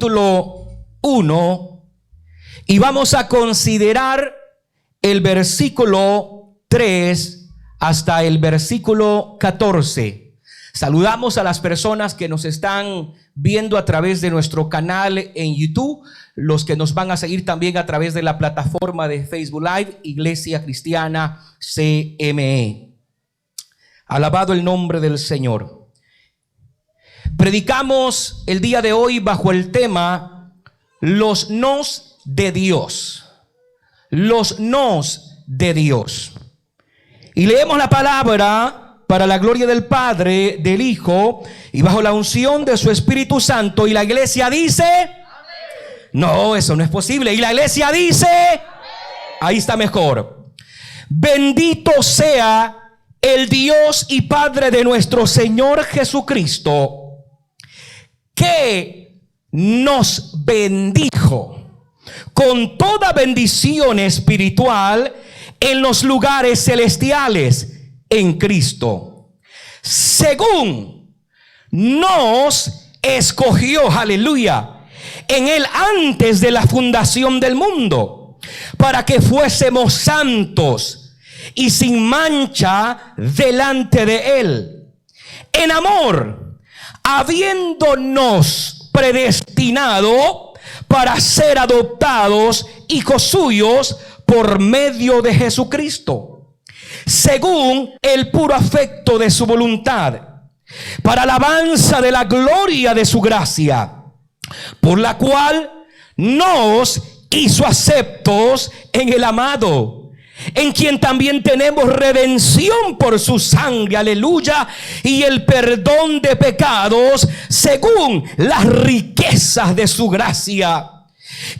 capítulo 1 y vamos a considerar el versículo 3 hasta el versículo 14. Saludamos a las personas que nos están viendo a través de nuestro canal en YouTube, los que nos van a seguir también a través de la plataforma de Facebook Live, Iglesia Cristiana CME. Alabado el nombre del Señor. Predicamos el día de hoy bajo el tema los nos de Dios. Los nos de Dios. Y leemos la palabra para la gloria del Padre, del Hijo y bajo la unción de su Espíritu Santo. Y la iglesia dice: amén. No, eso no es posible. Y la iglesia dice: amén. Ahí está mejor. Bendito sea el Dios y Padre de nuestro Señor Jesucristo, que nos bendijo con toda bendición espiritual en los lugares celestiales en Cristo, según nos escogió, aleluya, en Él antes de la fundación del mundo, para que fuésemos santos y sin mancha delante de Él, en amor, habiéndonos predestinado para ser adoptados hijos suyos por medio de Jesucristo, según el puro afecto de su voluntad, para alabanza de la gloria de su gracia, por la cual nos hizo aceptos en el amado, en quien también tenemos redención por su sangre, aleluya, y el perdón de pecados según las riquezas de su gracia,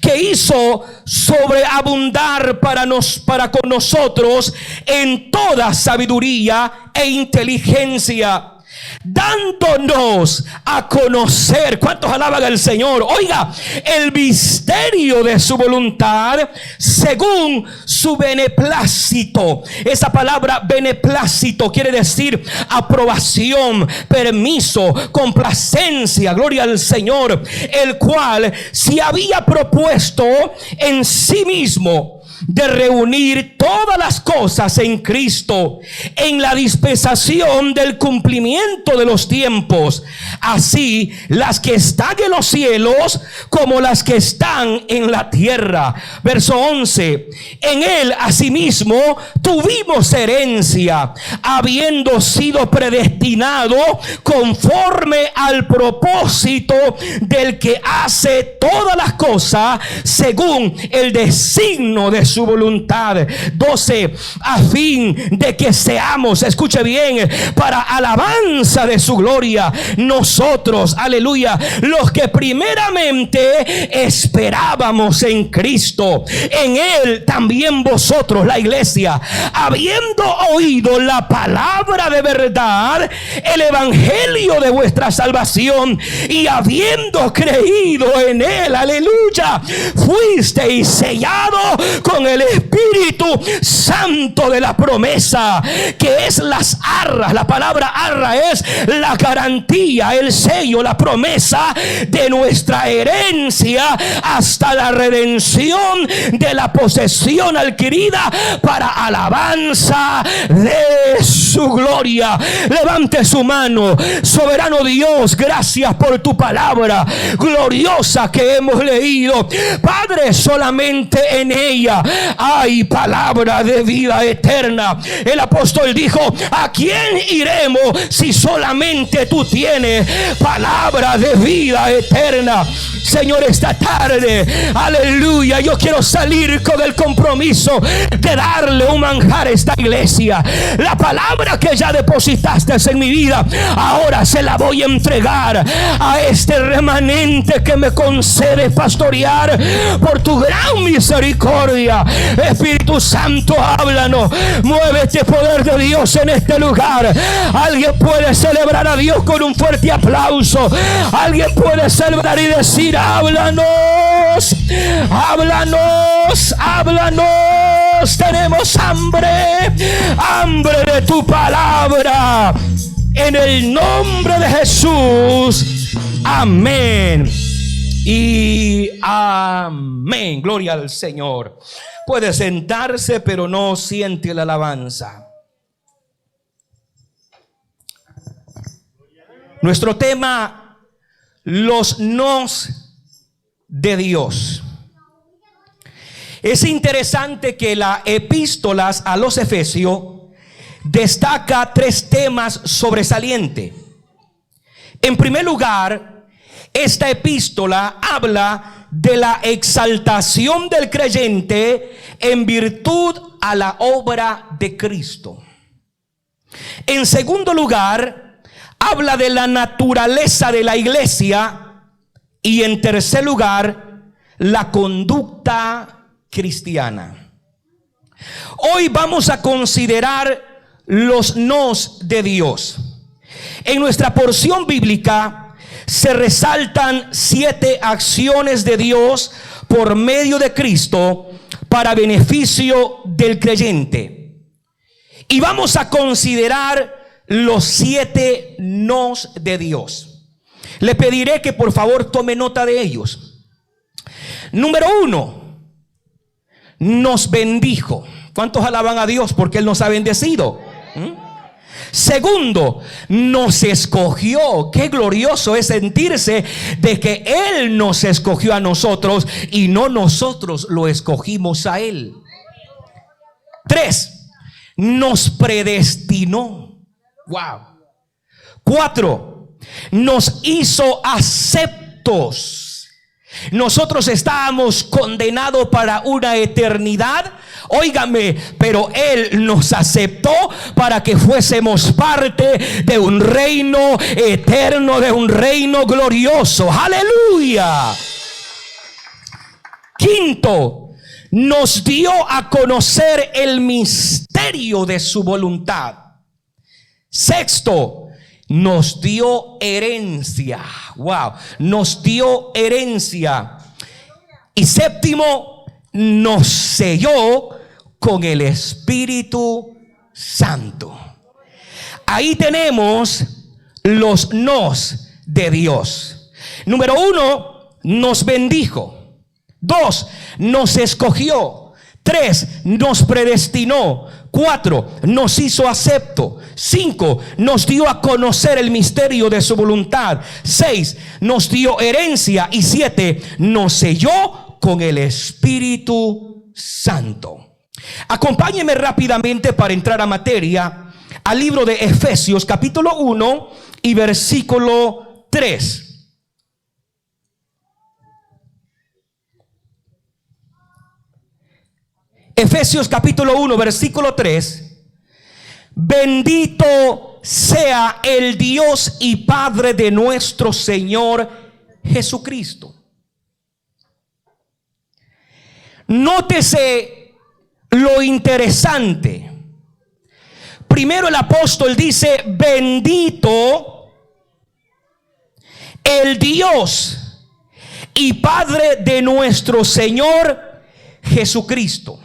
que hizo sobreabundar para con nosotros en toda sabiduría e inteligencia, dándonos a conocer. ¿Cuántos alaban al Señor? Oiga, el misterio de su voluntad según su beneplácito. Esa palabra beneplácito quiere decir aprobación, permiso, complacencia, gloria al Señor, el cual se había propuesto en sí mismo de reunir todas las cosas en Cristo, en la dispensación del cumplimiento de los tiempos, así las que están en los cielos como las que están en la tierra. Verso 11: en Él asimismo tuvimos herencia, habiendo sido predestinado conforme al propósito del que hace todas las cosas según el designio de su voluntad. 12: a fin de que seamos, escuche bien, para alabanza de su gloria, nosotros, aleluya, los que primeramente esperábamos en Cristo, en Él también vosotros, la iglesia, habiendo oído la palabra de verdad, el evangelio de vuestra salvación, y habiendo creído en Él, aleluya, fuisteis sellado con el Espíritu Santo de la promesa, que es las arras. La palabra arra es la garantía, el sello, la promesa de nuestra herencia hasta la redención de la posesión adquirida para alabanza de su gloria. Levante su mano. Soberano Dios, gracias por tu palabra gloriosa que hemos leído. Padre, solamente en ella hay palabra de vida eterna. El apóstol dijo: ¿a quién iremos si solamente tú tienes palabra de vida eterna? Señor, esta tarde, aleluya, yo quiero salir con el compromiso de darle un manjar a esta iglesia. La palabra que ya depositaste en mi vida, ahora se la voy a entregar a este remanente que me concede pastorear por tu gran misericordia. Espíritu Santo, háblanos. Mueve este poder de Dios en este lugar. Alguien puede celebrar a Dios con un fuerte aplauso. Alguien puede celebrar y decir: háblanos, háblanos, háblanos. Tenemos hambre, hambre de tu palabra. En el nombre de Jesús, amén Y amén. Gloria al Señor. Puede sentarse, pero no siente la alabanza. Nuestro tema: los nos de Dios. Es interesante que la epístolas a los Efesios destaca tres temas sobresalientes. En primer lugar, esta epístola habla de la exaltación del creyente en virtud a la obra de Cristo. En segundo lugar, habla de la naturaleza de la iglesia. Y en tercer lugar, la conducta cristiana. Hoy vamos a considerar los nos de Dios. En nuestra porción bíblica se resaltan 7 acciones de Dios por medio de Cristo para beneficio del creyente. Y vamos a considerar los 7 nos de Dios. Le pediré que por favor tome nota de ellos. Número 1, nos bendijo. ¿Cuántos alaban a Dios porque Él nos ha bendecido? Segundo, nos escogió. Qué glorioso es sentirse de que Él nos escogió a nosotros y no nosotros lo escogimos a Él. 3, nos predestinó. Wow. 4, nos hizo aceptos. Nosotros estábamos condenados para una eternidad, óigame, pero Él nos aceptó para que fuésemos parte de un reino eterno, de un reino glorioso. ¡Aleluya! 5, nos dio a conocer el misterio de su voluntad. 6, nos dio herencia. Wow, nos dio herencia. Y 7, nos selló con el Espíritu Santo. Ahí tenemos los nos de Dios. Número 1, nos bendijo. 2, nos escogió. 3, nos predestinó. 4, nos hizo acepto. 5, nos dio a conocer el misterio de su voluntad. 6, nos dio herencia. Y 7, nos selló con el Espíritu Santo. Acompáñeme rápidamente para entrar a materia al libro de Efesios capítulo 1 y versículo 3. Efesios capítulo 1 versículo 3. Bendito sea el Dios y Padre de nuestro Señor Jesucristo. Nótese lo interesante. Primero el apóstol dice: bendito el Dios y Padre de nuestro Señor Jesucristo.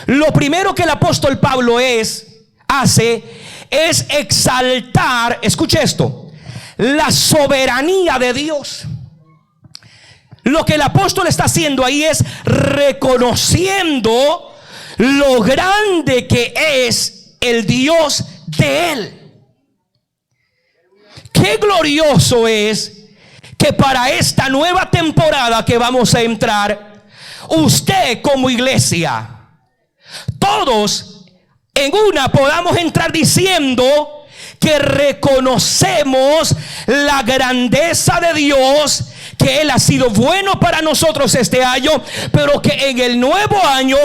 Lo primero que el apóstol Pablo hace es exaltar, escuche esto, la soberanía de Dios. Lo que el apóstol está haciendo ahí es reconociendo lo grande que es el Dios de él. Qué glorioso es que para esta nueva temporada que vamos a entrar, usted como iglesia, todos en una podamos entrar diciendo que reconocemos la grandeza de Dios, que Él ha sido bueno para nosotros este año, pero que en el nuevo año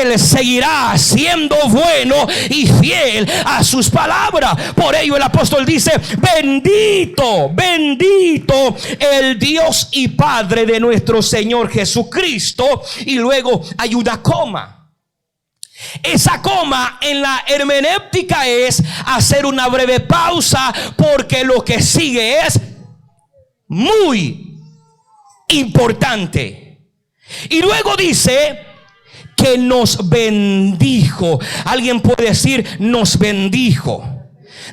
Él seguirá siendo bueno y fiel a sus palabras. Por ello el apóstol dice: bendito, bendito el Dios y Padre de nuestro Señor Jesucristo. Y luego hay una coma. Esa coma en la hermenéutica es hacer una breve pausa, porque lo que sigue es muy importante. Y luego dice que nos bendijo. Alguien puede decir nos bendijo.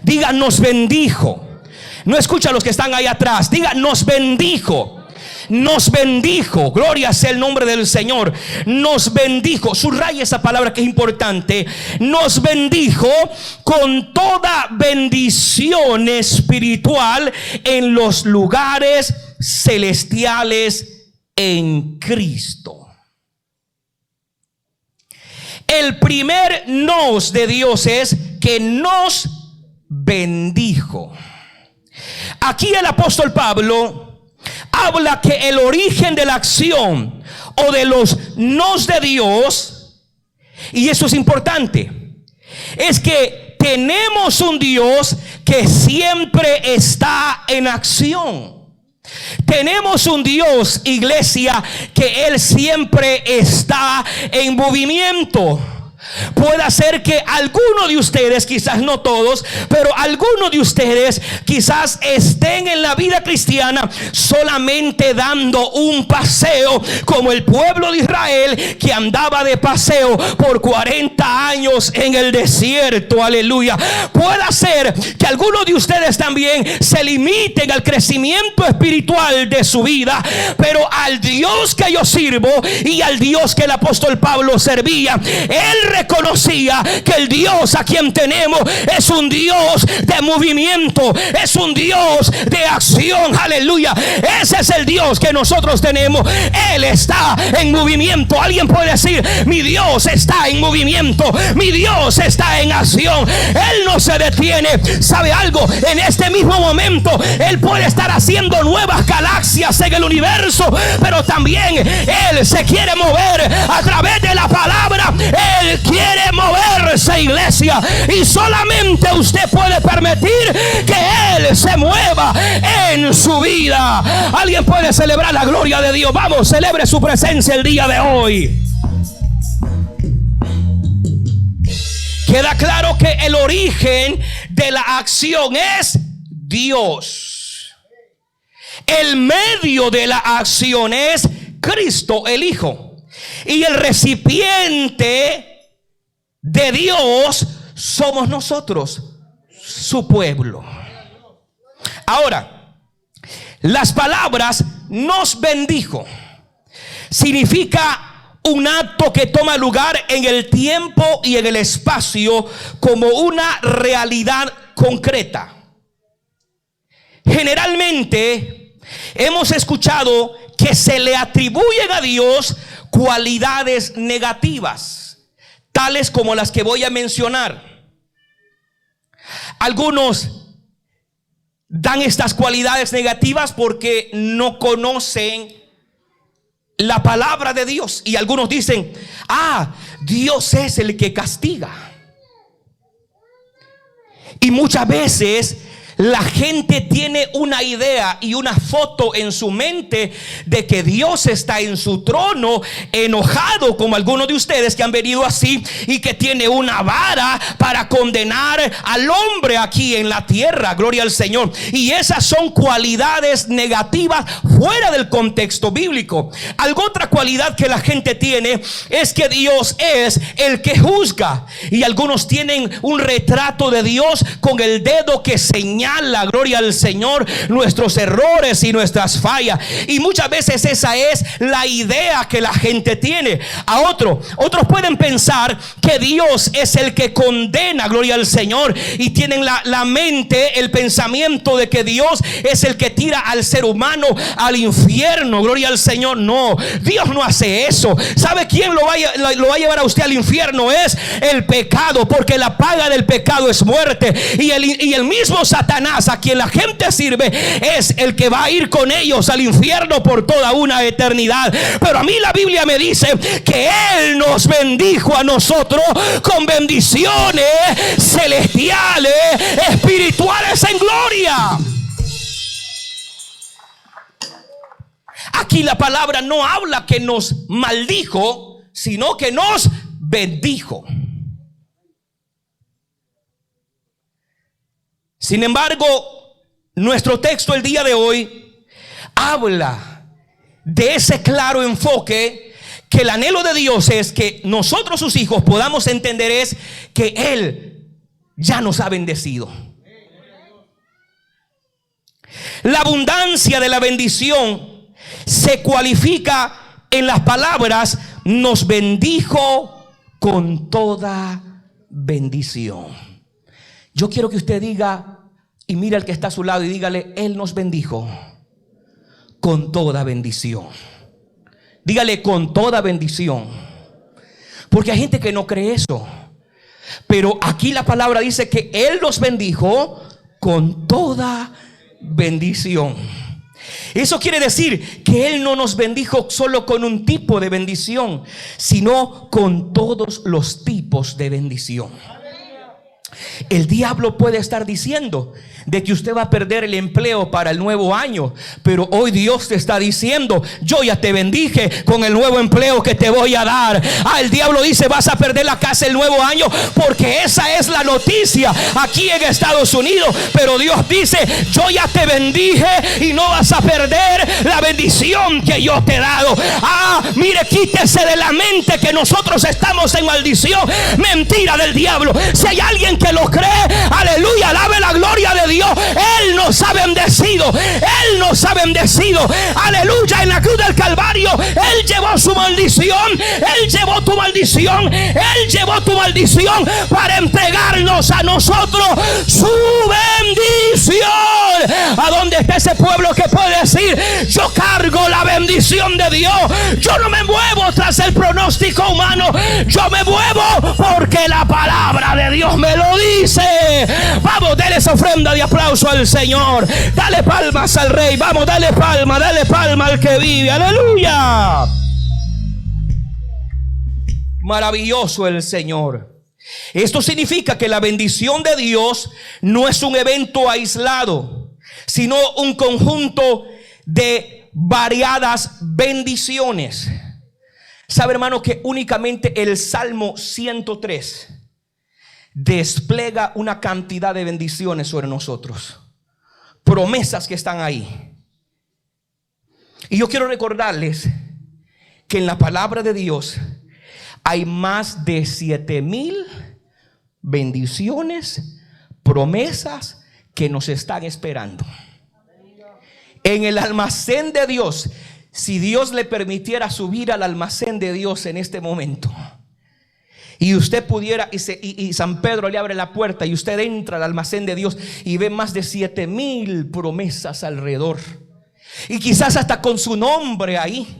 Diga nos bendijo. No escucha a los que están ahí atrás. Diga nos bendijo. nos bendijo. Gloria sea el nombre del Señor. Nos bendijo. Subraya esa palabra que es importante. Nos bendijo con toda bendición espiritual en los lugares celestiales en Cristo. El primer nos de Dios es que nos bendijo. Aquí el apóstol Pablo habla que el origen de la acción o de los nos de Dios, y eso es importante, es que tenemos un Dios que siempre está en acción. Tenemos un Dios, iglesia, que Él siempre está en movimiento. Puede ser que alguno de ustedes, quizás no todos, pero algunos de ustedes quizás estén en la vida cristiana solamente dando un paseo, como el pueblo de Israel que andaba de paseo por 40 años en el desierto. Aleluya. Puede ser que algunos de ustedes también se limiten al crecimiento espiritual de su vida, pero al Dios que yo sirvo y al Dios que el apóstol Pablo servía, Él reconocía que el Dios a quien tenemos es un Dios de movimiento, es un Dios de acción. Aleluya. Ese es el Dios que nosotros tenemos. Él está en movimiento. Alguien puede decir: mi Dios está en movimiento, mi Dios está en acción. Él no se detiene. ¿Sabe algo? En este mismo momento Él puede estar haciendo nuevas galaxias en el universo, pero también Él se quiere mover a través de la palabra. Él quiere moverse, iglesia, y solamente usted puede permitir que Él se mueva en su vida. Alguien puede celebrar la gloria de Dios. Vamos, celebre su presencia el día de hoy. Queda claro que el origen de la acción es Dios. El medio de la acción es Cristo, el Hijo. Y el recipiente de Dios somos nosotros, su pueblo. Ahora, las palabras nos bendijo significa un acto que toma lugar en el tiempo y en el espacio como una realidad concreta. Generalmente hemos escuchado que se le atribuyen a Dios cualidades negativas, tales como las que voy a mencionar. Algunos dan estas cualidades negativas porque no conocen la palabra de Dios. Y algunos dicen: Dios es el que castiga. Y muchas veces la gente tiene una idea y una foto en su mente de que Dios está en su trono enojado, como algunos de ustedes que han venido así, y que tiene una vara para condenar al hombre aquí en la tierra. Gloria al Señor. Y esas son cualidades negativas fuera del contexto bíblico. Alguna otra cualidad que la gente tiene es que Dios es el que juzga, y algunos tienen un retrato de Dios con el dedo que señala, gloria al Señor, nuestros errores y nuestras fallas. Y muchas veces esa es la idea que la gente tiene. Otros pueden pensar que Dios es el que condena, gloria al Señor, y tienen la mente, el pensamiento de que Dios es el que tira al ser humano al infierno. Gloria al Señor. No, Dios no hace eso. ¿Sabe quién lo va a llevar a usted al infierno? Es el pecado, porque la paga del pecado es muerte. Y el mismo Satanás, a quien la gente sirve, es el que va a ir con ellos al infierno por toda una eternidad. Pero a mí la Biblia me dice que Él nos bendijo a nosotros con bendiciones celestiales, espirituales en gloria. Aquí la palabra no habla que nos maldijo, sino que nos bendijo. Sin embargo, nuestro texto el día de hoy habla de ese claro enfoque, que el anhelo de Dios es que nosotros, sus hijos, podamos entender es que Él ya nos ha bendecido. La abundancia de la bendición se cualifica en las palabras: nos bendijo con toda bendición. Yo quiero que usted diga, y mire al que está a su lado y dígale: Él nos bendijo con toda bendición. Dígale: con toda bendición. Porque hay gente que no cree eso, pero aquí la palabra dice que Él nos bendijo con toda bendición. Eso quiere decir que Él no nos bendijo solo con un tipo de bendición, sino con todos los tipos de bendición. El diablo puede estar diciendo de que usted va a perder el empleo para el nuevo año, pero hoy Dios te está diciendo: yo ya te bendije con el nuevo empleo que te voy a dar. El diablo dice: vas a perder la casa el nuevo año, porque esa es la noticia aquí en Estados Unidos. Pero Dios dice: yo ya te bendije y no vas a perder la bendición que yo te he dado. Mire, quítese de la mente que nosotros estamos en maldición. Mentira del diablo. Si hay alguien que lo cree, aleluya, alabe la gloria de Dios. Él nos ha bendecido. Él nos ha bendecido. Aleluya. En la cruz del Calvario Él llevó su maldición. Él llevó tu maldición. Él llevó tu maldición para entregarnos a nosotros su bendición. ¿A dónde está ese pueblo que puede decir: yo cargo la bendición de Dios? Yo no me muevo tras el pronóstico humano. Yo me muevo porque la palabra de Dios me lo dice. Vamos, dale esa ofrenda de aplauso al Señor. Dale palmas al Rey. Vamos, dale palma al que vive. Aleluya. Maravilloso el Señor. Esto significa que la bendición de Dios no es un evento aislado, sino un conjunto de variadas bendiciones. Sabe, hermano, que únicamente el Salmo 103 despliega una cantidad de bendiciones sobre nosotros, promesas que están ahí. Y yo quiero recordarles que en la palabra de Dios hay más de 7,000 bendiciones, promesas que nos están esperando en el almacén de Dios. Si Dios le permitiera subir al almacén de Dios en este momento, y usted pudiera, y San Pedro le abre la puerta y usted entra al almacén de Dios y ve más de 7,000 promesas alrededor, y quizás hasta con su nombre ahí,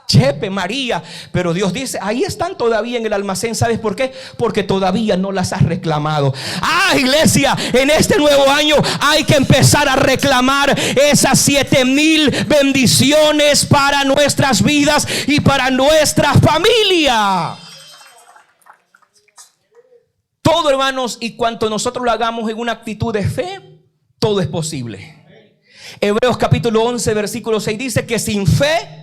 Chepe, María, pero Dios dice: ahí están todavía en el almacén. ¿Sabes por qué? Porque todavía no las has reclamado. Iglesia, en este nuevo año hay que empezar a reclamar esas 7,000 bendiciones para nuestras vidas y para nuestra familia. Todo, hermanos, y cuanto nosotros lo hagamos en una actitud de fe, todo es posible. Hebreos capítulo 11 versículo 6 dice que sin fe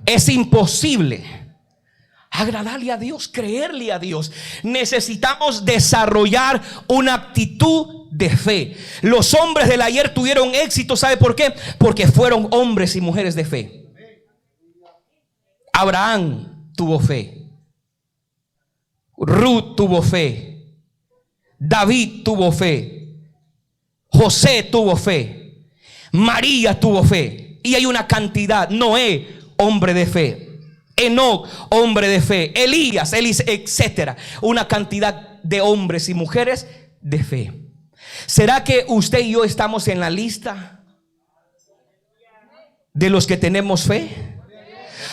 es imposible agradarle a Dios, creerle a Dios. Necesitamos desarrollar una actitud de fe. Los hombres del ayer tuvieron éxito. ¿Sabe por qué? Porque fueron hombres y mujeres de fe. Abraham tuvo fe. Ruth tuvo fe. David tuvo fe. José tuvo fe. María tuvo fe. Y hay una cantidad. Noé, hombre de fe. Enoc, hombre de fe. Elías, etcétera. Una cantidad de hombres y mujeres de fe. ¿Será que usted y yo estamos en la lista de los que tenemos fe?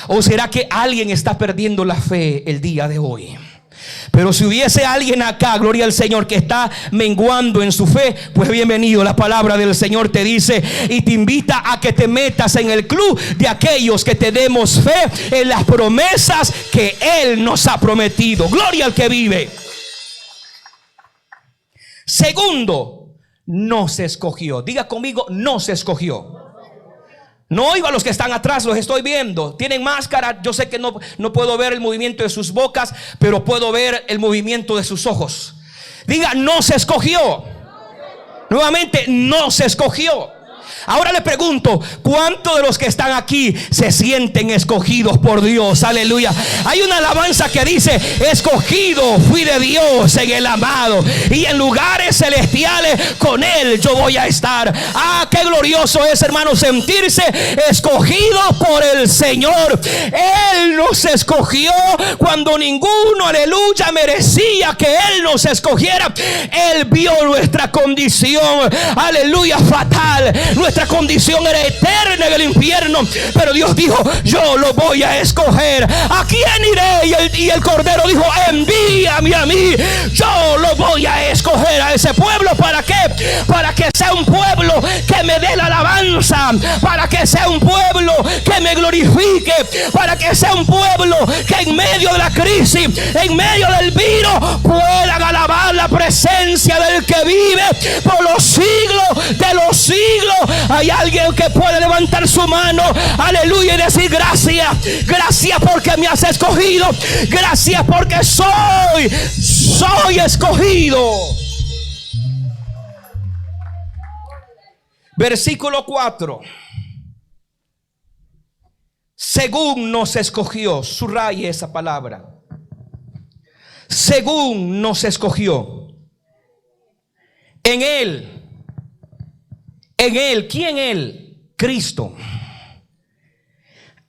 ¿O será que alguien está perdiendo la fe el día de hoy? Pero si hubiese alguien acá, gloria al Señor, que está menguando en su fe, pues bienvenido. La palabra del Señor te dice y te invita a que te metas en el club de aquellos que tenemos fe en las promesas que Él nos ha prometido. Gloria al que vive. Segundo, no se escogió. Diga conmigo: no se escogió. No oigo a los que están atrás, los estoy viendo. Tienen máscara. Yo sé que no puedo ver el movimiento de sus bocas, pero puedo ver el movimiento de sus ojos. Diga: no se escogió. Nuevamente: no se escogió. Ahora le pregunto, ¿cuántos de los que están aquí se sienten escogidos por Dios? Aleluya. Hay una alabanza que dice: escogido fui de Dios en el amado, y en lugares celestiales con Él yo voy a estar. Ah, qué glorioso es, hermano, sentirse escogido por el Señor. Él nos escogió cuando ninguno, aleluya, merecía que Él nos escogiera. Él vio nuestra condición, aleluya, fatal. Nuestra condición era eterna en el infierno, pero Dios dijo: yo lo voy a escoger. ¿A quién iré? Y el Cordero dijo: envíame a mí. Yo lo voy a escoger a ese pueblo. ¿Para qué? Para que sea un pueblo que me dé la alabanza, para que sea un pueblo que me glorifique, para que sea un pueblo que en medio de la crisis, en medio del virus, puedan alabar la presencia del que vive por los siglos de los siglos. Hay alguien que puede levantar su mano, aleluya, y decir: gracias, gracias porque me has escogido, gracias porque soy escogido. Versículo 4. Según nos escogió, subraye esa palabra. Según nos escogió. En Él. ¿Quién Él? Cristo.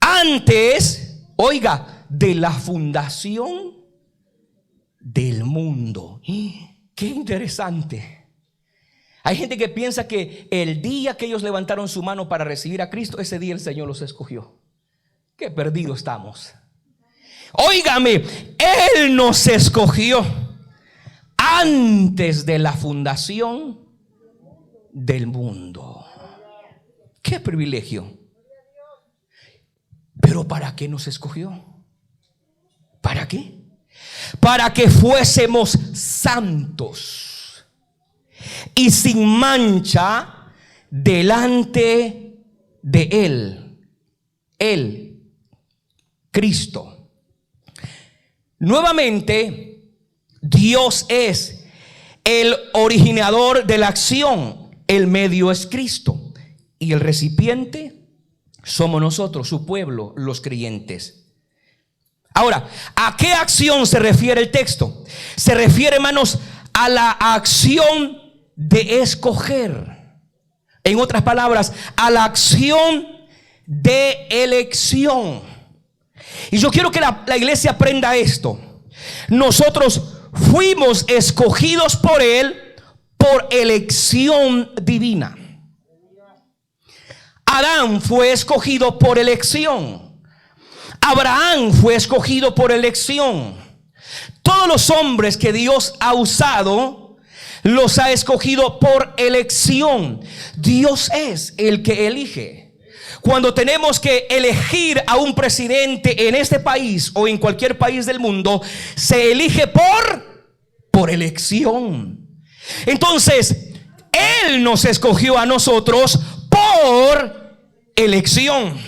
Antes, oiga, de la fundación del mundo. Qué interesante. Hay gente que piensa que el día que ellos levantaron su mano para recibir a Cristo, ese día el Señor los escogió. Qué perdidos estamos. Óigame, Él nos escogió antes de la fundación del mundo. Qué privilegio. Pero ¿para qué nos escogió? ¿Para qué? Para que fuésemos santos y sin mancha delante de Él, Cristo. Nuevamente, Dios es el originador de la acción. El medio es Cristo y el recipiente somos nosotros, su pueblo, los creyentes. Ahora, ¿a qué acción se refiere el texto? Se refiere, hermanos, a la acción de escoger. En otras palabras, a la acción de elección. Y yo quiero que la iglesia aprenda esto. Nosotros fuimos escogidos por Él por elección divina. Adán fue escogido por elección. Abraham fue escogido por elección. Todos los hombres que Dios ha usado, los ha escogido por elección. Dios es el que elige. Cuando tenemos que elegir a un presidente en este país o en cualquier país del mundo, se elige por elección. Entonces, Él nos escogió a nosotros por elección.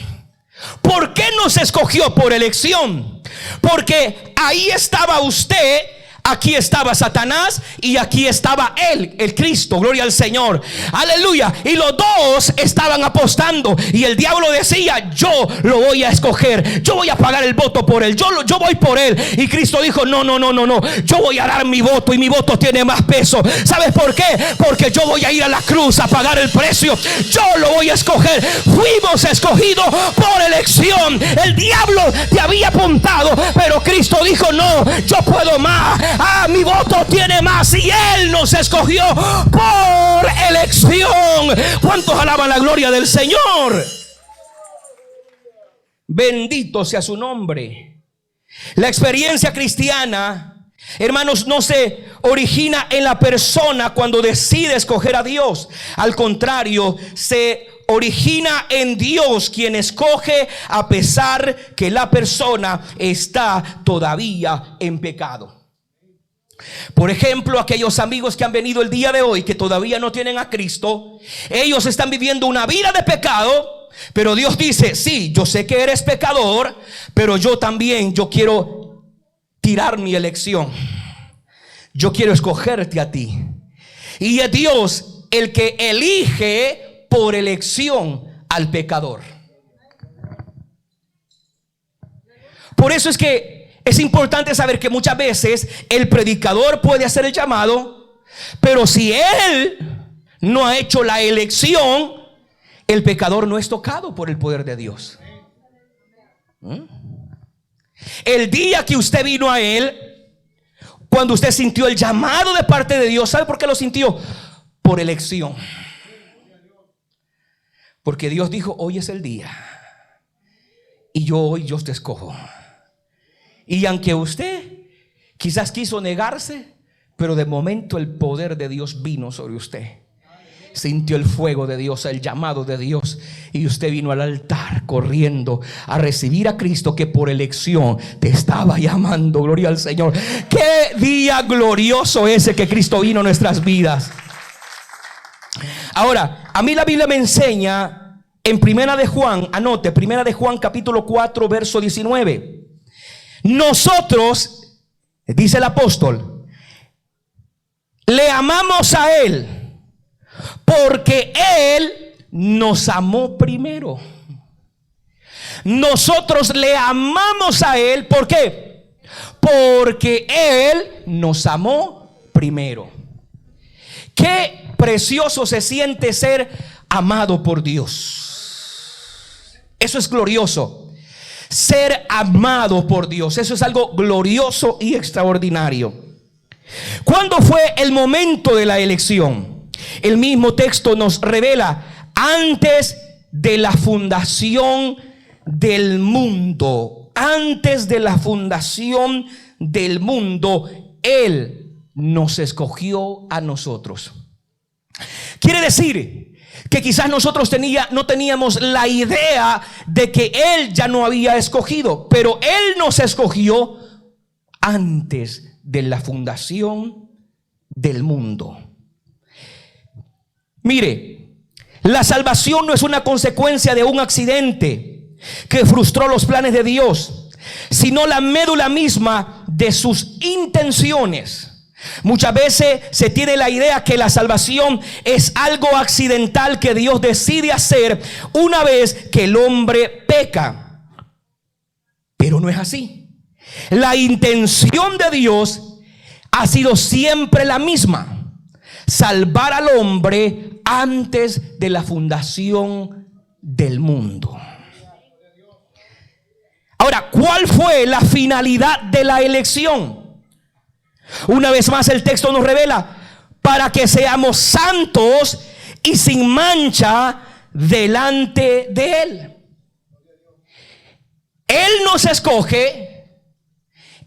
¿Por qué nos escogió por elección? Porque ahí estaba usted, aquí estaba Satanás y aquí estaba Él, el Cristo, gloria al Señor, aleluya. Y los dos estaban apostando y el diablo decía: yo lo voy a escoger, yo voy a pagar el voto por él, yo voy por él. Y Cristo dijo: no, yo voy a dar mi voto y mi voto tiene más peso. ¿Sabes por qué? Porque yo voy a ir a la cruz a pagar el precio, yo lo voy a escoger. Fuimos escogidos por elección. El diablo te había apuntado, pero Cristo dijo: no, yo puedo más. Mi voto tiene más. Y Él nos escogió por elección. ¿Cuántos alaban la gloria del Señor? Bendito sea su nombre. La experiencia cristiana, hermanos, no se origina en la persona cuando decide escoger a Dios. Al contrario, se origina en Dios, quien escoge a pesar que la persona está todavía en pecado. Por ejemplo, aquellos amigos que han venido el día de hoy que todavía no tienen a Cristo, ellos están viviendo una vida de pecado, pero Dios dice: sí, yo sé que eres pecador, pero yo quiero tirar mi elección. Yo quiero escogerte a ti. Y es Dios el que elige por elección al pecador. Por eso es que es importante saber que muchas veces el predicador puede hacer el llamado, pero si él no ha hecho la elección, el pecador no es tocado por el poder de Dios. El día que usted vino a él, cuando usted sintió el llamado de parte de Dios, ¿sabe por qué lo sintió? Por elección. Porque Dios dijo: hoy es el día, y yo te escojo. Y aunque usted quizás quiso negarse, pero de momento el poder de Dios vino sobre usted. Sintió el fuego de Dios, el llamado de Dios, y usted vino al altar corriendo a recibir a Cristo, que por elección te estaba llamando. Gloria al Señor. Qué día glorioso ese que Cristo vino a nuestras vidas. Ahora, a mí la Biblia me enseña en Primera de Juan, anote, Primera de Juan capítulo 4 verso 19. Nosotros, dice el apóstol, le amamos a Él porque Él nos amó primero. Nosotros le amamos a Él, ¿por qué? Porque Él nos amó primero. Qué precioso se siente ser amado por Dios. Eso es glorioso. Ser amado por Dios, eso es algo glorioso y extraordinario. ¿Cuándo fue el momento de la elección? El mismo texto nos revela: antes de la fundación del mundo. Antes de la fundación del mundo, Él nos escogió a nosotros. Quiere decir que quizás nosotros no teníamos la idea de que Él ya no había escogido, pero Él nos escogió antes de la fundación del mundo. Mire, la salvación no es una consecuencia de un accidente que frustró los planes de Dios, sino la médula misma de sus intenciones. Muchas veces se tiene la idea que la salvación es algo accidental que Dios decide hacer una vez que el hombre peca, pero no es así. La intención de Dios ha sido siempre la misma: salvar al hombre antes de la fundación del mundo. Ahora, ¿cuál fue la finalidad de la elección? Una vez más el texto nos revela: para que seamos santos y sin mancha delante de Él. Él nos escoge,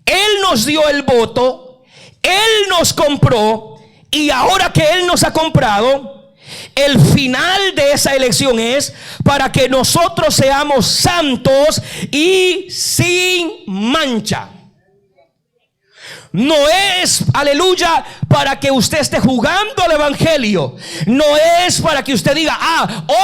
Él nos dio el voto, Él nos compró, y ahora que Él nos ha comprado, el final de esa elección es para que nosotros seamos santos y sin mancha. No es, aleluya, para que usted esté jugando al evangelio. No es para que usted diga: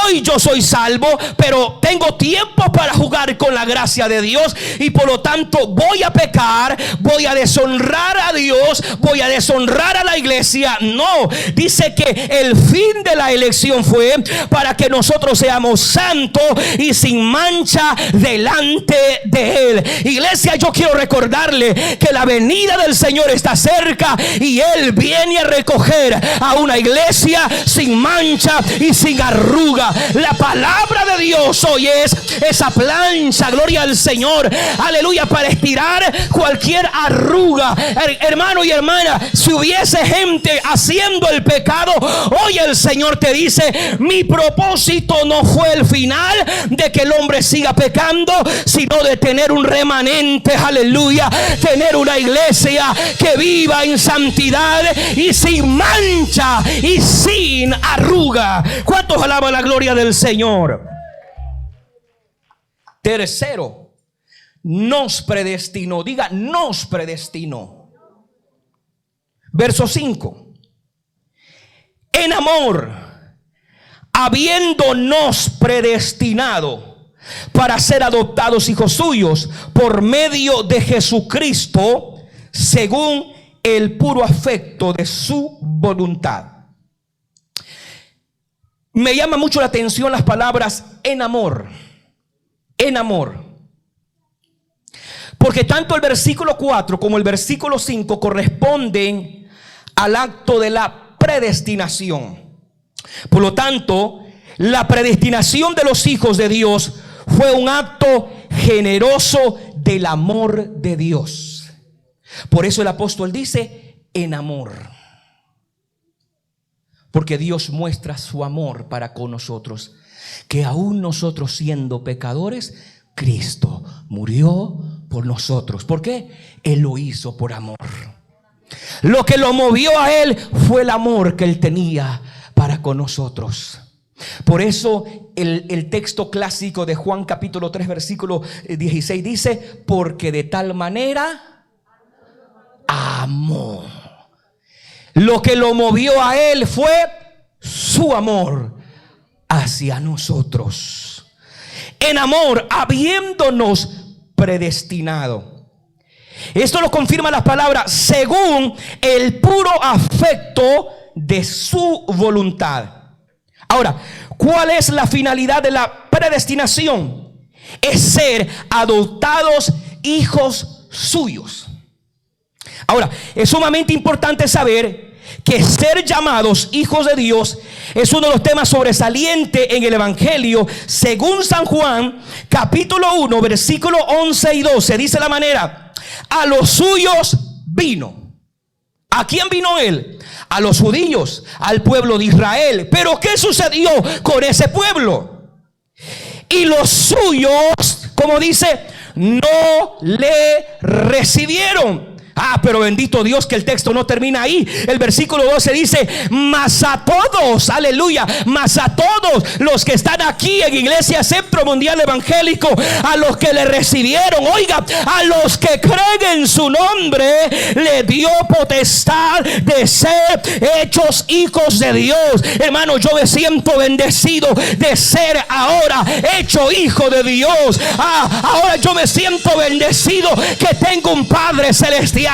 hoy yo soy salvo, pero tengo tiempo para jugar con la gracia de Dios, y por lo tanto voy a pecar, voy a deshonrar a Dios, voy a deshonrar a la iglesia. No, dice que el fin de la elección fue para que nosotros seamos santos y sin mancha delante de Él. Iglesia, yo quiero recordarle que la venida del Señor está cerca, y Él viene a recoger a una iglesia sin mancha y sin arruga. La palabra de Dios hoy es esa plancha, gloria al Señor, aleluya, para estirar cualquier arruga. Hermano y hermana, si hubiese gente haciendo el pecado, hoy el Señor te dice: mi propósito no fue el final de que el hombre siga pecando, sino de tener un remanente, aleluya, tener una iglesia que viva en santidad y sin mancha y sin arruga. ¿Cuántos alaban la gloria del Señor? Tercero, nos predestinó. Diga: nos predestinó. Verso 5. En amor, habiéndonos predestinado para ser adoptados hijos suyos por medio de Jesucristo, según el puro afecto de su voluntad. Me llama mucho la atención las palabras en amor. En amor. Porque tanto el versículo 4 como el versículo 5 corresponden al acto de la predestinación. Por lo tanto, la predestinación de los hijos de Dios fue un acto generoso del amor de Dios. Por eso el apóstol dice en amor. Porque Dios muestra su amor para con nosotros, que aún nosotros siendo pecadores, Cristo murió por nosotros. ¿Por qué? Él lo hizo por amor. Lo que lo movió a Él fue el amor que Él tenía para con nosotros. Por eso el texto clásico de Juan capítulo 3 versículo 16 dice: porque de tal manera amó. Lo que lo movió a Él fue su amor hacia nosotros. En amor, habiéndonos predestinado. Esto lo confirma las palabras: según el puro afecto de su voluntad. Ahora, ¿cuál es la finalidad de la predestinación? Es ser adoptados hijos suyos. Ahora, es sumamente importante saber que ser llamados hijos de Dios es uno de los temas sobresalientes en el Evangelio. Según San Juan, capítulo 1, versículo 11 y 12, dice la manera: a los suyos vino. ¿A quién vino Él? A los judíos, al pueblo de Israel. Pero ¿qué sucedió con ese pueblo? Y los suyos, como dice, no le recibieron. Pero bendito Dios que el texto no termina ahí. El versículo 12 dice: mas a todos, aleluya, mas a todos los que están aquí en Iglesia Centro Mundial Evangélico, a los que le recibieron, oiga, a los que creen en su nombre, le dio potestad de ser hechos hijos de Dios. Hermano, yo me siento bendecido de ser ahora hecho hijo de Dios. Ahora yo me siento bendecido que tengo un Padre celestial.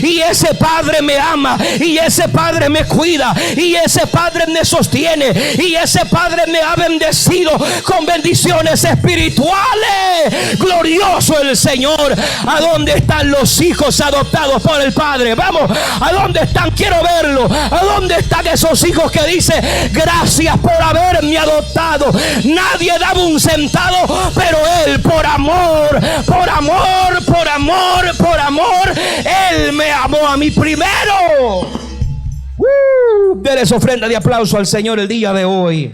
Y ese Padre me ama, y ese Padre me cuida, y ese Padre me sostiene, y ese Padre me ha bendecido con bendiciones espirituales. Glorioso el Señor. ¿A dónde están los hijos adoptados por el Padre? Vamos, ¿a dónde están? Quiero verlo. ¿A dónde están esos hijos que dicen: gracias por haberme adoptado? Nadie daba un centavo, pero Él por amor, por amor, por amor, por amor, Él me amó a mí primero. Denles ofrenda de aplauso al Señor el día de hoy.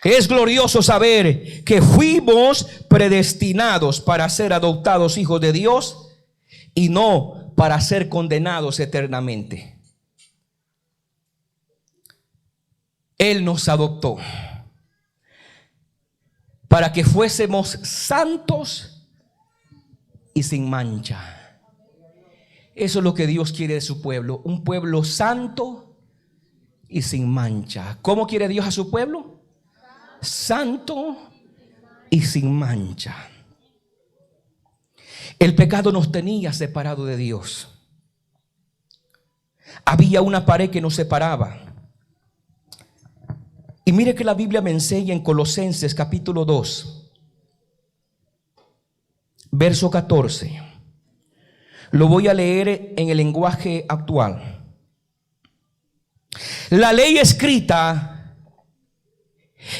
Es glorioso saber que fuimos predestinados para ser adoptados hijos de Dios y no para ser condenados eternamente. Él nos adoptó para que fuésemos santos y sin mancha. Eso es lo que Dios quiere de su pueblo: un pueblo santo y sin mancha. ¿Cómo quiere Dios a su pueblo? Santo y sin mancha. El pecado nos tenía separado de Dios. Había una pared que nos separaba. Y mire que la Biblia me enseña en Colosenses capítulo 2 verso 14. Lo voy a leer en el lenguaje actual. La ley escrita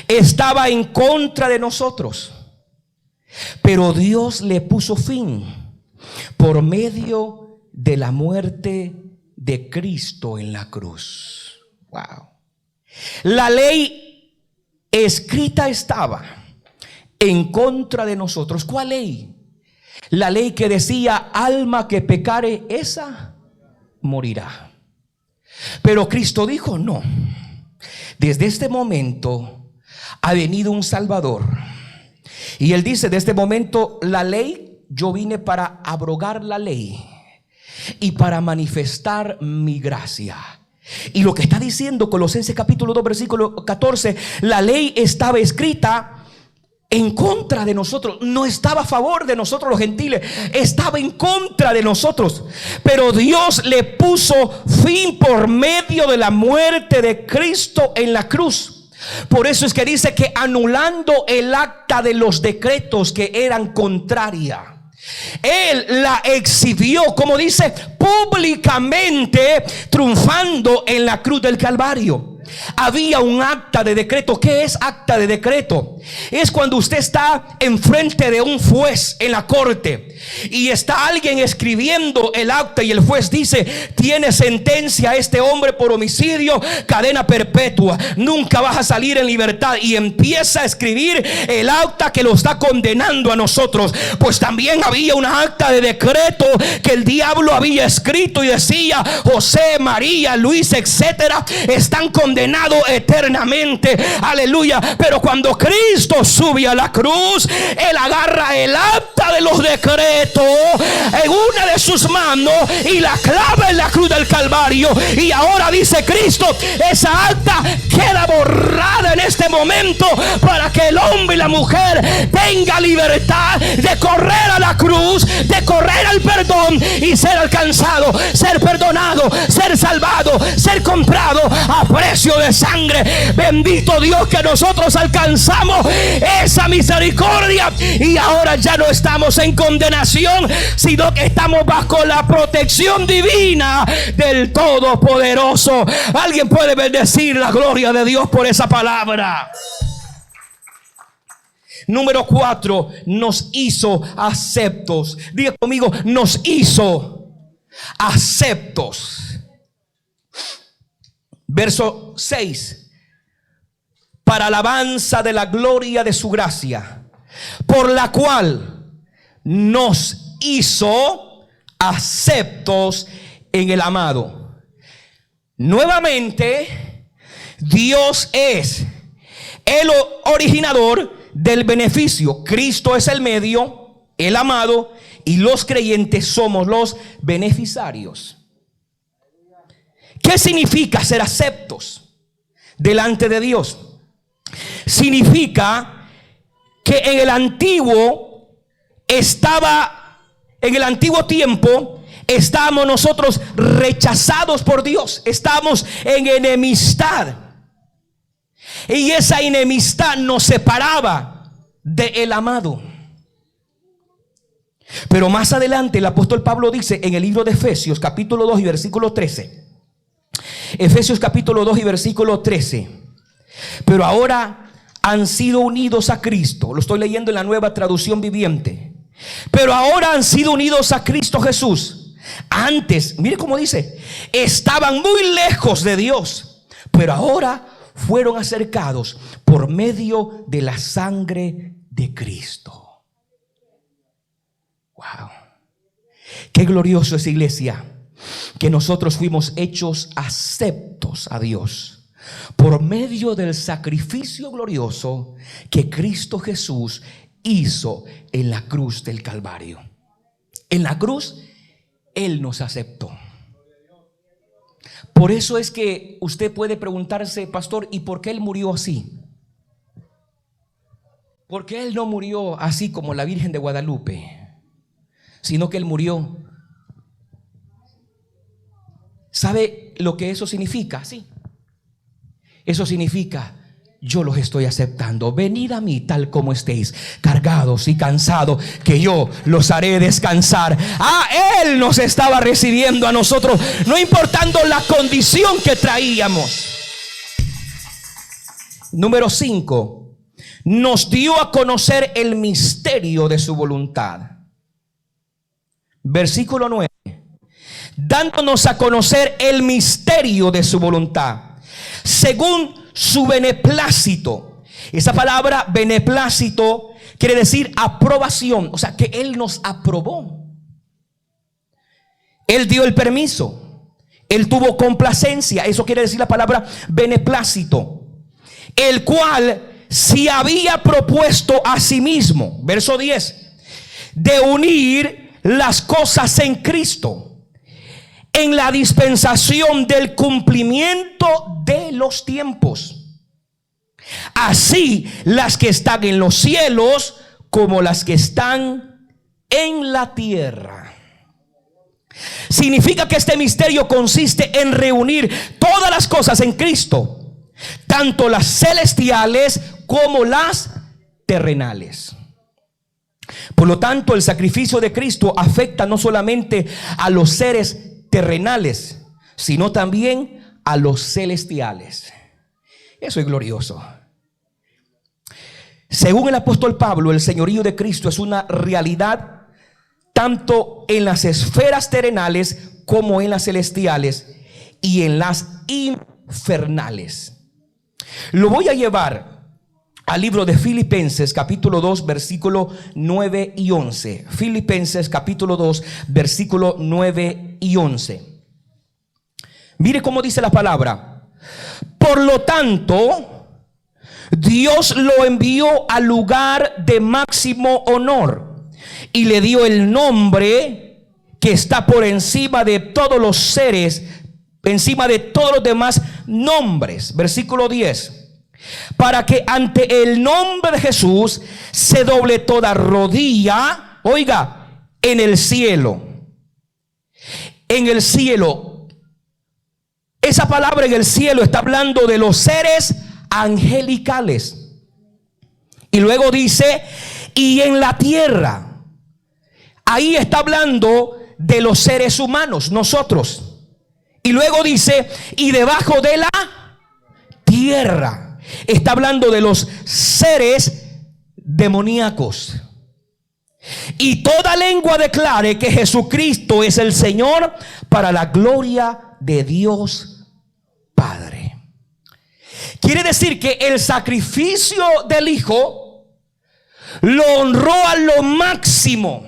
estaba en contra de nosotros, pero Dios le puso fin por medio de la muerte de Cristo en la cruz. Wow. La ley escrita estaba en contra de nosotros. ¿Cuál ley? La ley que decía: alma que pecare, esa morirá. Pero Cristo dijo: no, desde este momento ha venido un Salvador. Y Él dice: de este momento la ley, yo vine para abrogar la ley y para manifestar mi gracia. Y lo que está diciendo Colosenses capítulo 2 versículo 14: la ley estaba escrita en contra de nosotros, no estaba a favor de nosotros los gentiles, estaba en contra de nosotros. Pero Dios le puso fin por medio de la muerte de Cristo en la cruz. Por eso es que dice que anulando el acta de los decretos que eran contraria, Él la exhibió, como dice, públicamente, triunfando en la cruz del Calvario. Había un acta de decreto. ¿Qué es acta de decreto? Es cuando usted está enfrente de un juez en la corte y está alguien escribiendo el acta y el juez dice: tiene sentencia a este hombre por homicidio, cadena perpetua, nunca vas a salir en libertad. Y empieza a escribir el acta que lo está condenando a nosotros. Pues también había una acta de decreto que el diablo había escrito y decía: José, María, Luis, etcétera, están condenados eternamente. Aleluya. Pero cuando Cristo sube a la cruz, Él agarra el acta de los decretos en una de sus manos y la clava en la cruz del Calvario. Y ahora dice Cristo: esa acta queda borrada en este momento, para que el hombre y la mujer tenga libertad de correr a la cruz, de correr al perdón y ser alcanzado, ser perdonado, ser salvado, ser comprado a precio de sangre. Bendito Dios que nosotros alcanzamos esa misericordia y ahora ya no estamos en condenación, sino que estamos bajo la protección divina del Todopoderoso. Alguien puede bendecir la gloria de Dios por esa palabra. Número 4, nos hizo aceptos. Diga conmigo: nos hizo aceptos. Verso 6: para alabanza de la gloria de su gracia, por la cual nos hizo aceptos en el amado. Nuevamente, Dios es el originador del beneficio. Cristo es el medio, el amado, y los creyentes somos los beneficiarios. ¿Qué significa ser aceptos delante de Dios? Significa que en el antiguo tiempo estábamos nosotros rechazados por Dios, estábamos en enemistad, y esa enemistad nos separaba del amado. Pero más adelante el apóstol Pablo dice en el libro de Efesios capítulo 2 y versículo 13, Efesios capítulo 2 y versículo 13: pero ahora han sido unidos a Cristo. Lo estoy leyendo en la Nueva Traducción Viviente. Pero ahora han sido unidos a Cristo Jesús. Antes, mire cómo dice, estaban muy lejos de Dios, pero ahora fueron acercados por medio de la sangre de Cristo. Wow. Qué glorioso es, iglesia, que nosotros fuimos hechos aceptos a Dios por medio del sacrificio glorioso que Cristo Jesús hizo en la cruz del Calvario. En la cruz Él nos aceptó. Por eso es que usted puede preguntarse: pastor, ¿y por qué Él murió así? Porque Él no murió así como la Virgen de Guadalupe, sino que Él murió. ¿Sabe lo que eso significa? Sí. Eso significa: yo los estoy aceptando. Venid a mí tal como estéis, cargados y cansados, que yo los haré descansar. Él nos estaba recibiendo a nosotros, no importando la condición que traíamos. Número 5: nos dio a conocer el misterio de su voluntad. Versículo 9: dándonos a conocer el misterio de su voluntad, según su beneplácito. Esa palabra beneplácito quiere decir aprobación, o sea que Él nos aprobó. Él dio el permiso, Él tuvo complacencia. Eso quiere decir la palabra beneplácito, el cual se había propuesto a sí mismo, verso 10, de unir las cosas en Cristo, en la dispensación del cumplimiento de los tiempos, así las que están en los cielos como las que están en la tierra. Significa que este misterio consiste en reunir todas las cosas en Cristo, tanto las celestiales como las terrenales. Por lo tanto, el sacrificio de Cristo afecta no solamente a los seres terrenales, sino también a los celestiales. Eso es glorioso. Según el apóstol Pablo, el señorío de Cristo es una realidad tanto en las esferas terrenales como en las celestiales y en las infernales. Lo voy a llevar al libro de Filipenses capítulo 2 versículo 9 y 11. Filipenses capítulo 2 versículo 9 y 11. Mire cómo dice la palabra. Por lo tanto, Dios lo envió al lugar de máximo honor y le dio el nombre que está por encima de todos los seres, encima de todos los demás nombres. Versículo 10. Para que ante el nombre de Jesús se doble toda rodilla, oiga, en el cielo. En el cielo. Esa palabra en el cielo está hablando de los seres angelicales. Y luego dice, y en la tierra. Ahí está hablando de los seres humanos, nosotros. Y luego dice, y debajo de la tierra. Está hablando de los seres demoníacos. Y toda lengua declare que Jesucristo es el Señor, para la gloria de Dios Padre. Quiere decir que el sacrificio del Hijo lo honró a lo máximo,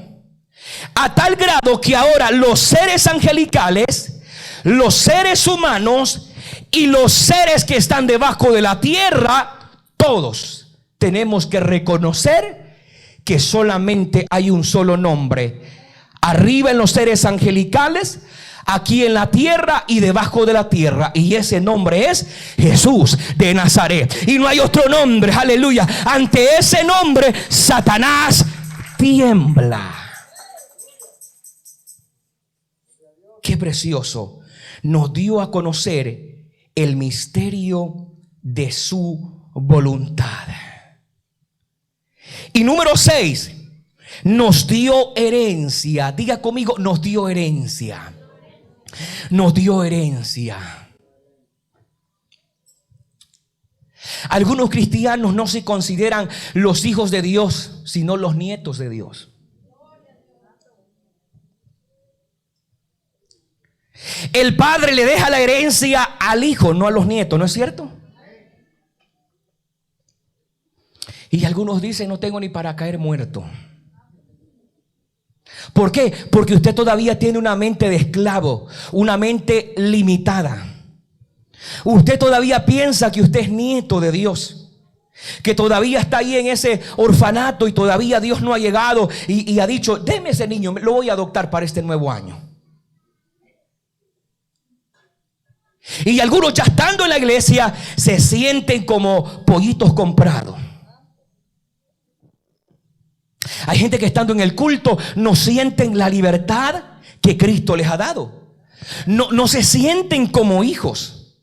a tal grado que ahora los seres angelicales, los seres humanos y los seres que están debajo de la tierra, todos tenemos que reconocer que solamente hay un solo nombre. Arriba en los seres angelicales, aquí en la tierra y debajo de la tierra. Y ese nombre es Jesús de Nazaret. Y no hay otro nombre, aleluya. Ante ese nombre, Satanás tiembla. Qué precioso. Nos dio a conocer el misterio de su voluntad. Y número 6, nos dio herencia. Diga conmigo, nos dio herencia. Nos dio herencia. Algunos cristianos no se consideran los hijos de Dios, sino los nietos de Dios. El padre le deja la herencia al hijo, no a los nietos, ¿no es cierto? Y algunos dicen, no tengo ni para caer muerto. ¿Por qué? Porque usted todavía tiene una mente de esclavo, una mente limitada. Usted todavía piensa que usted es nieto de Dios, que todavía está ahí en ese orfanato y todavía Dios no ha llegado y ha dicho, deme ese niño, lo voy a adoptar para este nuevo año. Y algunos, ya estando en la iglesia, se sienten como pollitos comprados. Hay gente que estando en el culto no sienten la libertad que Cristo les ha dado. No se sienten como hijos.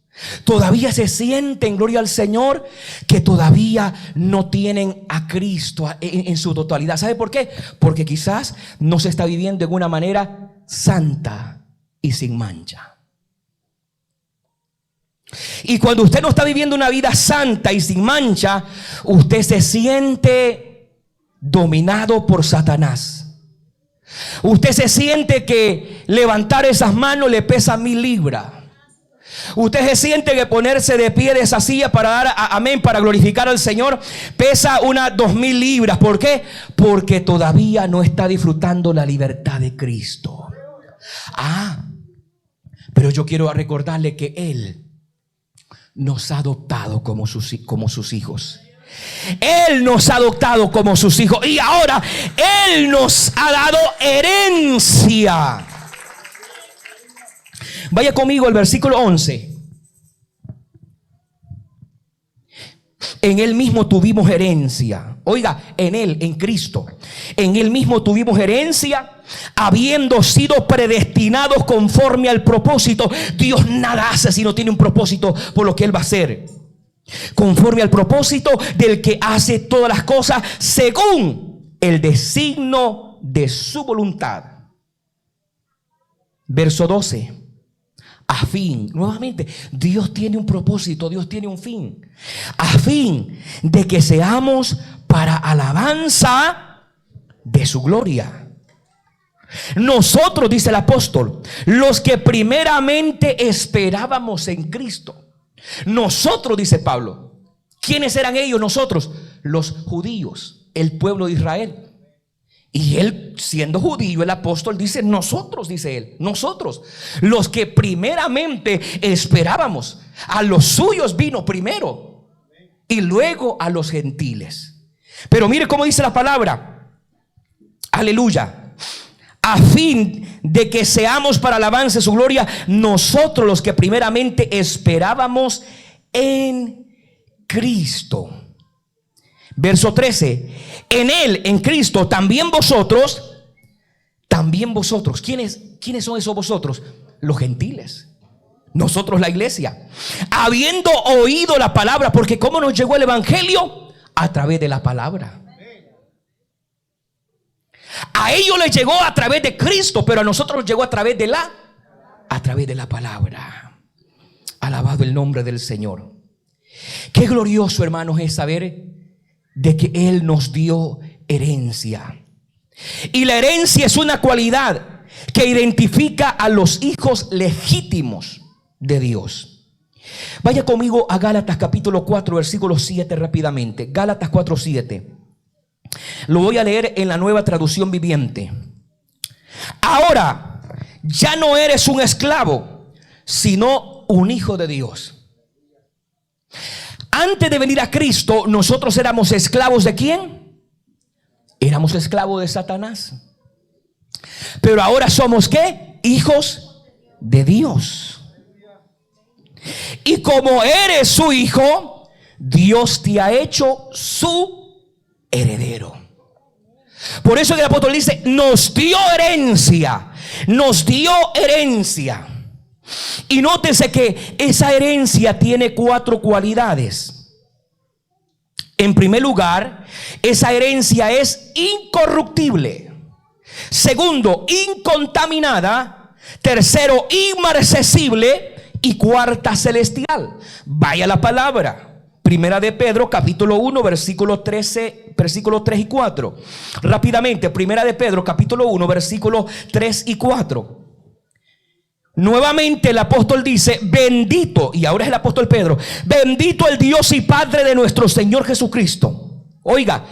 Todavía se sienten, gloria al Señor, que todavía no tienen a Cristo en su totalidad. ¿Sabe por qué? Porque quizás no se está viviendo en una manera santa y sin mancha. Y cuando usted no está viviendo una vida santa y sin mancha, usted se siente dominado por Satanás. Usted se siente que levantar esas manos le pesa 1000 libras. Usted se siente que ponerse de pie de esa silla para dar amén, para glorificar al Señor, pesa unas 2000 libras. ¿Por qué? Porque todavía no está disfrutando la libertad de Cristo. Pero yo quiero recordarle que Él nos ha adoptado como sus hijos. Él nos ha adoptado como sus hijos. Y ahora Él nos ha dado herencia. Vaya conmigo al versículo 11. En Él mismo tuvimos herencia. Oiga, en Él, en Cristo, en Él mismo tuvimos herencia, habiendo sido predestinados conforme al propósito. Dios nada hace si no tiene un propósito por lo que Él va a hacer. Conforme al propósito del que hace todas las cosas según el designio de su voluntad. Verso 12. A fin, nuevamente, Dios tiene un propósito, Dios tiene un fin. A fin de que seamos para alabanza de su gloria. Nosotros, dice el apóstol, los que primeramente esperábamos en Cristo. Nosotros, dice Pablo. ¿Quiénes eran ellos? Nosotros, los judíos, el pueblo de Israel. Y él, siendo judío, el apóstol dice: nosotros, dice él, nosotros, los que primeramente esperábamos. A los suyos vino primero y luego a los gentiles. Pero mire cómo dice la palabra. Aleluya. A fin de que seamos para alabanza de su gloria, nosotros los que primeramente esperábamos en Cristo. Verso 13. En Él, en Cristo, también vosotros. ¿Quiénes son esos vosotros? Los gentiles. Nosotros, la iglesia, habiendo oído la palabra. Porque ¿cómo nos llegó el evangelio? A través de la palabra. A ellos les llegó a través de Cristo, pero a nosotros nos llegó a través de la palabra. Alabado el nombre del Señor. Qué glorioso, hermanos, es saber de que Él nos dio herencia. Y la herencia es una cualidad que identifica a los hijos legítimos de Dios. Vaya conmigo a Gálatas capítulo 4 versículo 7 rápidamente. Gálatas 4:7. Lo voy a leer en la Nueva Traducción Viviente. Ahora ya no eres un esclavo, sino un hijo de Dios. Antes de venir a Cristo, nosotros éramos esclavos ¿de quién? Éramos esclavos de Satanás. Pero ahora somos ¿qué? Hijos de Dios. Y como eres su hijo, Dios te ha hecho su heredero. Por eso el apóstol dice: nos dio herencia. Nos dio herencia. Y nótese que esa herencia tiene 4 cualidades. En primer lugar, esa herencia es incorruptible. Segundo, incontaminada. Tercero, inmarcesible. Y cuarta, celestial. Vaya la palabra. Primera de Pedro, capítulo 1, versículos 13, versículos 3 y 4. Rápidamente, Primera de Pedro, capítulo 1, versículos 3 y 4. Nuevamente el apóstol dice: bendito, y ahora es el apóstol Pedro, bendito el Dios y Padre de nuestro Señor Jesucristo. Oiga,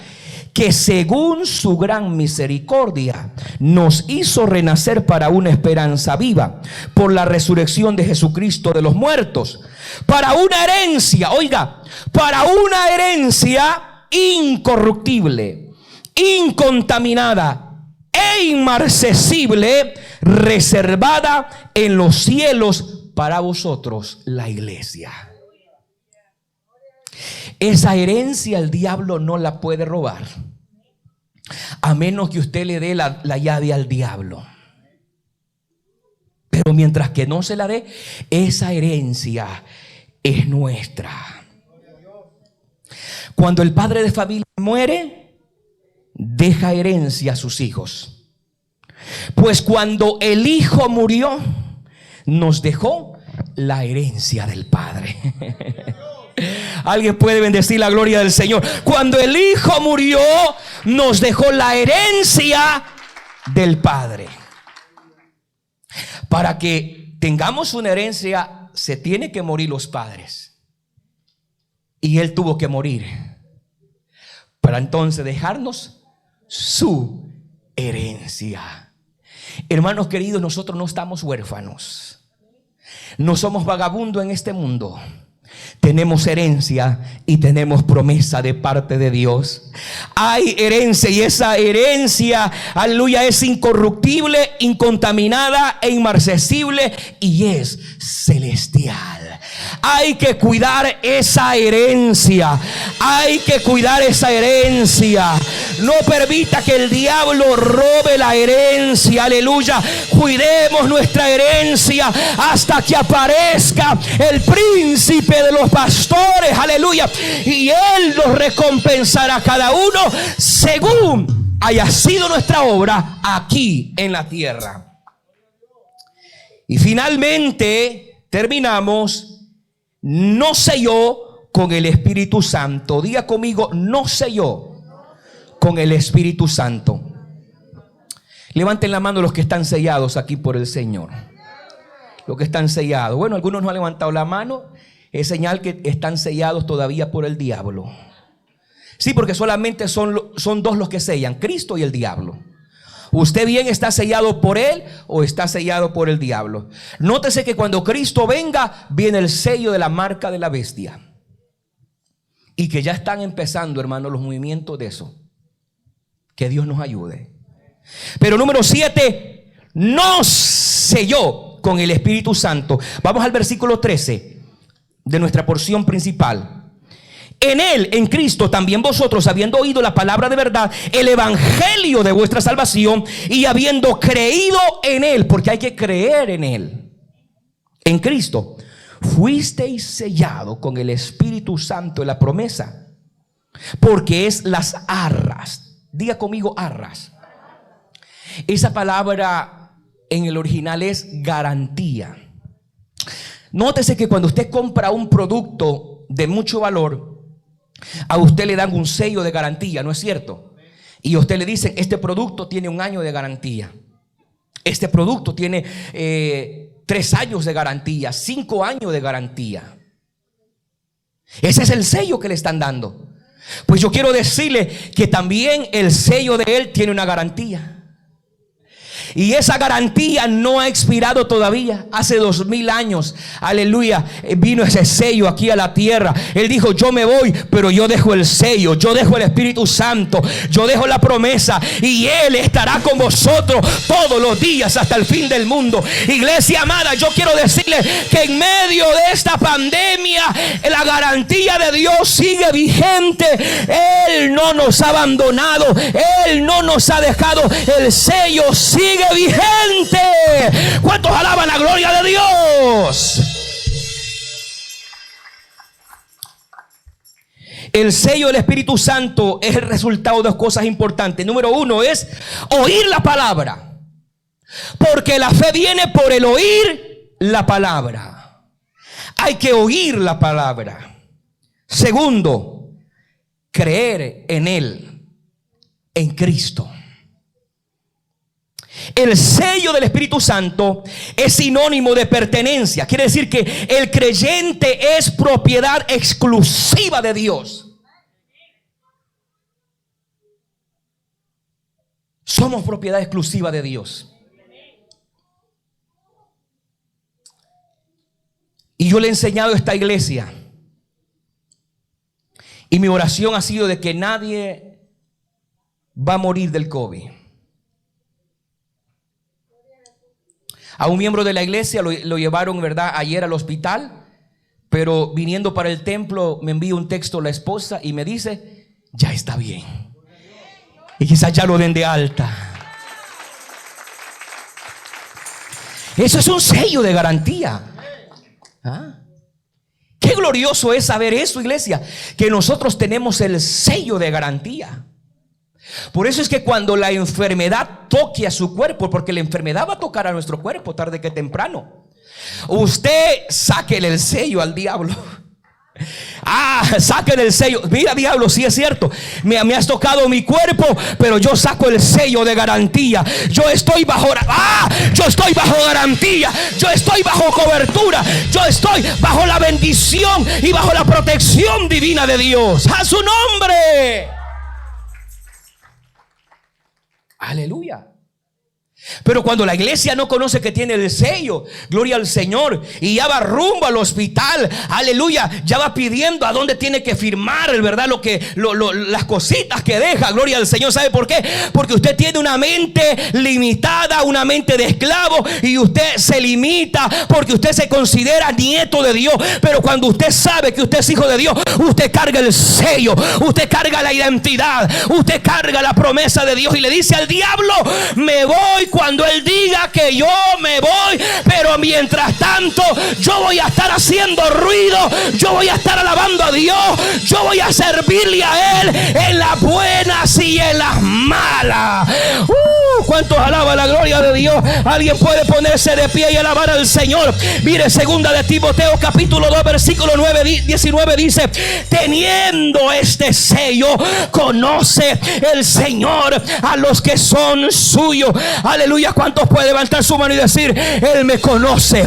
que según su gran misericordia nos hizo renacer para una esperanza viva por la resurrección de Jesucristo de los muertos, para una herencia, oiga, para una herencia incorruptible, incontaminada e inmarcesible, reservada en los cielos para vosotros, la iglesia. Esa herencia el diablo no la puede robar, a menos que usted le dé la llave al diablo. Pero mientras que no se la dé, esa herencia es nuestra. Cuando el padre de familia muere, deja herencia a sus hijos. Pues cuando el hijo murió, nos dejó la herencia del padre. Alguien puede bendecir la gloria del Señor. Cuando el hijo murió, nos dejó la herencia del padre. Para que tengamos una herencia, se tiene que morir los padres. Y él tuvo que morir para entonces dejarnos su herencia. Hermanos queridos, nosotros no estamos huérfanos. No somos vagabundos en este mundo. Tenemos herencia y tenemos promesa de parte de Dios. Hay herencia, y esa herencia, aleluya, es incorruptible, incontaminada e inmarcesible, y es celestial. Hay que cuidar esa herencia. Hay que cuidar esa herencia. No permita que el diablo robe la herencia. Aleluya. Cuidemos nuestra herencia hasta que aparezca el príncipe de los pastores. Aleluya. Y él nos recompensará a cada uno según haya sido nuestra obra aquí en la tierra. Y finalmente terminamos. Nos selló con el Espíritu Santo. Diga conmigo, nos selló con el Espíritu Santo. Levanten la mano los que están sellados aquí por el Señor. Los que están sellados. Bueno, algunos no han levantado la mano. Es señal que están sellados todavía por el diablo. Sí, porque solamente son dos los que sellan, Cristo y el diablo. ¿Usted bien está sellado por él o está sellado por el diablo? Nótese que cuando Cristo venga, viene el sello de la marca de la bestia. Y que ya están empezando, hermanos, los movimientos de eso. Que Dios nos ayude. Pero número 7, nos selló con el Espíritu Santo. Vamos al versículo 13 de nuestra porción principal. En él, en Cristo, también vosotros, habiendo oído la palabra de verdad, el evangelio de vuestra salvación, y habiendo creído en él, porque hay que creer en él, en Cristo, fuisteis sellado con el Espíritu Santo de la promesa, porque es las arras. Diga conmigo, arras. Esa palabra en el original es garantía. Nótese que cuando usted compra un producto de mucho valor, a usted le dan un sello de garantía, ¿no es cierto? Y a usted le dicen, este producto tiene 1 año de garantía. Este producto tiene 3 años de garantía, 5 años de garantía. Ese es el sello que le están dando. Pues yo quiero decirle que también el sello de él tiene una garantía. Y esa garantía no ha expirado todavía. Hace 2000 años, aleluya, vino ese sello aquí a la tierra. Él dijo, yo me voy, pero yo dejo el sello, yo dejo el Espíritu Santo, yo dejo la promesa, y él estará con vosotros todos los días hasta el fin del mundo. Iglesia amada, yo quiero decirle que en medio de esta pandemia, la garantía de Dios sigue vigente. Él no nos ha abandonado, él no nos ha dejado. El sello sigue vigente. ¿Cuántos alaban la gloria de Dios? El sello del Espíritu Santo es el resultado de 2 cosas importantes. Número 1 es oír la palabra, porque la fe viene por el oír la palabra. Hay que oír la palabra. Segundo, creer en él, en Cristo. El sello del Espíritu Santo es sinónimo de pertenencia. Quiere decir que el creyente es propiedad exclusiva de Dios. Somos propiedad exclusiva de Dios. Y yo le he enseñado a esta iglesia, y mi oración ha sido de que nadie va a morir del COVID. A un miembro de la iglesia lo llevaron, ¿verdad?, ayer al hospital, pero viniendo para el templo me envía un texto la esposa y me dice, ya está bien. Y quizás ya lo den de alta. Eso es un sello de garantía. ¿Ah? Qué glorioso es saber eso, iglesia, que nosotros tenemos el sello de garantía. Por eso es que cuando la enfermedad toque a su cuerpo, porque la enfermedad va a tocar a nuestro cuerpo tarde que temprano, usted sáquele el sello al diablo. Sáquele el sello. Mira, diablo, sí es cierto, me has tocado mi cuerpo, pero yo saco el sello de garantía. Yo estoy bajo garantía. Yo estoy bajo cobertura. Yo estoy bajo la bendición y bajo la protección divina de Dios. A su nombre. Aleluya. Pero cuando la iglesia no conoce que tiene el sello, gloria al Señor, y ya va rumbo al hospital, aleluya, ya va pidiendo a dónde tiene que firmar, ¿verdad? Las cositas que deja, gloria al Señor. ¿Sabe por qué? Porque usted tiene una mente limitada, una mente de esclavo, y usted se limita porque usted se considera nieto de Dios. Pero cuando usted sabe que usted es hijo de Dios, usted carga el sello, usted carga la identidad, usted carga la promesa de Dios, y le dice al diablo: me voy cuando él diga que yo me voy, pero mientras tanto yo voy a estar haciendo ruido, yo voy a estar alabando a Dios, yo voy a servirle a él en las buenas y en las malas. ¿Cuántos alaban la gloria de Dios? Alguien puede ponerse de pie y alabar al Señor. Mire, segunda de Timoteo capítulo 2 versículo 19 dice: teniendo este sello, conoce el Señor a los que son suyos. Aleluya. ¿Cuántos pueden levantar su mano y decir: Él me conoce,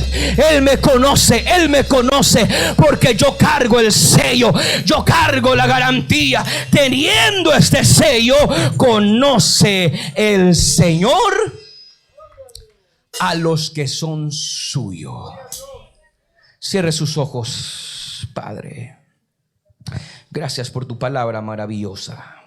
Él me conoce, Él me conoce, porque yo cargo el sello, yo cargo la garantía? Teniendo este sello, conoce el Señor a los que son suyos. Cierre sus ojos, Padre. Gracias por tu palabra maravillosa.